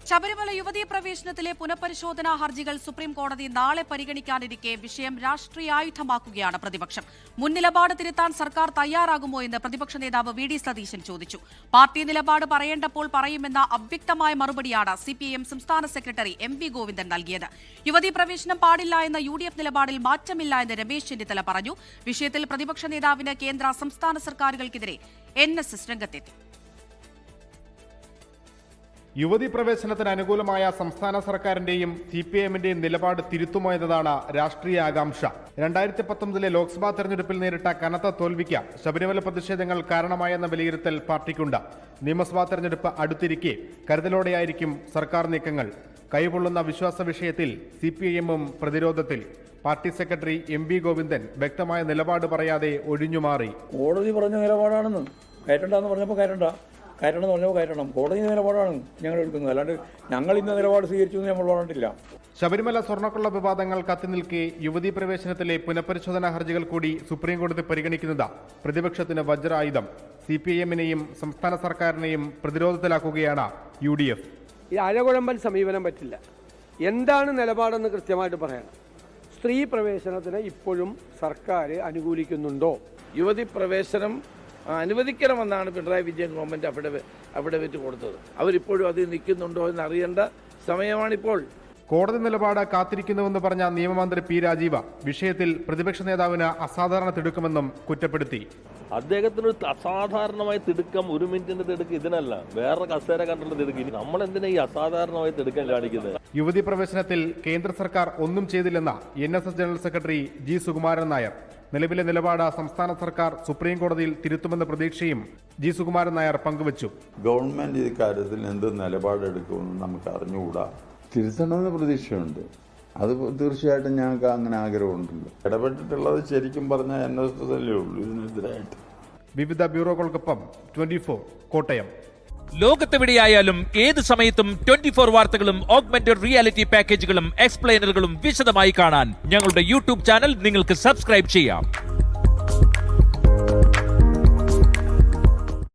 ശബരിമല യുവതീ പ്രവേശനത്തിലെ പുനഃപരിശോധനാ ഹർജികൾ സുപ്രീം കോടതി നാളെ പരിഗണിക്കാനിരിക്കെ വിഷയം രാഷ്ട്രീയായുധമാക്കുകയാണ് പ്രതിപക്ഷം. മുൻ നിലപാട് തിരുത്താൻ സർക്കാർ തയ്യാറാകുമോ എന്ന് പ്രതിപക്ഷ നേതാവ് വി.ഡി. സതീശൻ ചോദിച്ചു. പാർട്ടി നിലപാട് പറയേണ്ടപ്പോൾ പറയുമെന്ന അവ്യക്തമായ മറുപടിയാണ് സിപിഐഎം സംസ്ഥാന സെക്രട്ടറി എം.വി. ഗോവിന്ദൻ നൽകിയത്. യുവതീ പ്രവേശനം പാടില്ല എന്ന യു.ഡി.എഫ് നിലപാടിൽ മാറ്റമില്ല എന്ന് രമേശ് ചെന്നിത്തല പറഞ്ഞു. വിഷയത്തിൽ പ്രതിപക്ഷ നേതാവിന് കേന്ദ്ര സംസ്ഥാന സർക്കാരുകൾക്കെതിരെ എൻ.എസ്.എസ് രംഗത്തെത്തി. യുവതി പ്രവേശനത്തിന് അനുകൂലമായ സംസ്ഥാന സർക്കാരിന്റെയും സിപിഐഎമ്മിന്റെയും നിലപാട് തിരുത്തുമോ എന്നതാണ് രാഷ്ട്രീയ ആകാംക്ഷ. 2019 ലോക്സഭാ തെരഞ്ഞെടുപ്പിൽ നേരിട്ട കനത്ത തോൽവിക്ക് ശബരിമല പ്രതിഷേധങ്ങൾ കാരണമായെന്ന വിലയിരുത്തൽ പാർട്ടിക്കുണ്ട്. നിയമസഭാ തെരഞ്ഞെടുപ്പ് അടുത്തിരിക്കെ കരുതലോടെയായിരിക്കും സർക്കാർ നീക്കങ്ങൾ. കൈകൊള്ളുന്ന വിശ്വാസ വിഷയത്തിൽ സിപിഐഎമ്മും പ്രതിരോധത്തിൽ. Party secretary MV. ഗോവിന്ദൻ വ്യക്തമായ നിലപാട് പറയാതെ ഒഴിഞ്ഞുമാറി. കോടതി പറഞ്ഞ നിലപാടാണെന്ന് കയറ്റണ്ടെന്ന് പറഞ്ഞപ്പോൾ കയറ്റണമെന്ന് പറഞ്ഞപ്പോൾ കയറ്റണം. കോടതി നിലപാടാണ് ഞങ്ങൾ എടുക്കുന്നത്. അല്ലാണ്ട് ഞങ്ങൾ ഇന്ന നിലപാട് സ്വീകരിച്ചു എന്ന് നമ്മൾ പറഞ്ഞിട്ടില്ല. ശബരിമല സ്വർണ്ണക്കൊള്ള വിവാദങ്ങൾ കത്തിനിൽക്കെ യുവതീ പ്രവേശനത്തിലെ പുനഃപരിശോധനാ ഹർജികൾ കൂടി സുപ്രീം കോടതി പരിഗണിക്കുന്നത് പ്രതിപക്ഷത്തിന് വജ്രായുധം. സിപിഐഎമ്മിനെയും സംസ്ഥാന സർക്കാരിനെയും പ്രതിരോധത്തിലാക്കുകയാണ് യു.ഡി.എഫ്. ഈ അഴകുഴമ്പൻ സമീപനം പറ്റില്ല. എന്താണ് നിലപാടെന്ന് കൃത്യമായിട്ട് പറയണം. സ്ത്രീ പ്രവേശനത്തിന് ഇപ്പോഴും സർക്കാർ അനുകൂലിക്കുന്നുണ്ടോ? യുവതി പ്രവേശനം അനുവദിക്കണമെന്നാണ് പിണറായി വിജയൻ ഗവൺമെന്റ് അഫിഡവിറ്റ് കൊടുത്തത്. അവരിപ്പോഴും അതിൽ നിൽക്കുന്നുണ്ടോ എന്ന് അറിയേണ്ട സമയമാണിപ്പോൾ. കോടതി നിലപാട് കാത്തിരിക്കുന്നുവെന്ന് പറഞ്ഞ നിയമമന്ത്രി പി രാജീവ വിഷയത്തിൽ പ്രതിപക്ഷ നേതാവിന് അസാധാരണ തിടുക്കമെന്നും കുറ്റപ്പെടുത്തി. അദ്ദേഹത്തിന് അസാധാരണമായി തിടുക്കം, ഒരു മിനിറ്റിന്റെ തിടുക്കം ഇതിനല്ല, വേറെ കസേര കണ്ടുള്ള തിടുക്കം. നമ്മൾ എന്തിനാ ഈ അസാധാരണമായി തിടുക്കം കാണിക്കുന്നത്? യുവതി പ്രവേശനത്തിൽ കേന്ദ്ര സർക്കാർ ഒന്നും ചെയ്തില്ലെന്ന NSS general secretary G Sukumaran Nair. നിലവിലെ നിലപാട് സംസ്ഥാന സർക്കാർ സുപ്രീം കോടതിയിൽ തിരുത്തുമെന്ന പ്രതീക്ഷയും ജി സുകുമാരൻ നായർ പങ്കുവച്ചു. ഗവൺമെന്റ് ഈ കാര്യത്തിൽ എന്ത് നിലപാടെടുക്കുമെന്ന് നമുക്ക് അറിഞ്ഞുകൂടാ. തിരുത്തണമെന്ന് പ്രതീക്ഷയുണ്ട്. അത് തീർച്ചയായിട്ടും ഞങ്ങൾക്ക് അങ്ങനെ ആഗ്രഹമുണ്ടല്ലോ. ഇടപെട്ടിട്ടുള്ളത് ശരിക്കും പറഞ്ഞാൽ എൻ.എസ്.എസ് അല്ലേ ഉള്ളൂ ഇതിനെതിരായിട്ട്. വിവിധ ബ്യൂറോകൾക്കൊപ്പം 24 കോട്ടയം. ലോകത്തെവിടെയായാലും ഏത് സമയത്തും 24 വാർത്തകളും ഓഗ്മെന്റഡ് റിയാലിറ്റി പാക്കേജുകളും എക്സ്പ്ലെയിനറുകളും വിശദമായി കാണാൻ ഞങ്ങളുടെ യൂട്യൂബ് ചാനൽ നിങ്ങൾക്ക് സബ്സ്ക്രൈബ് ചെയ്യാം.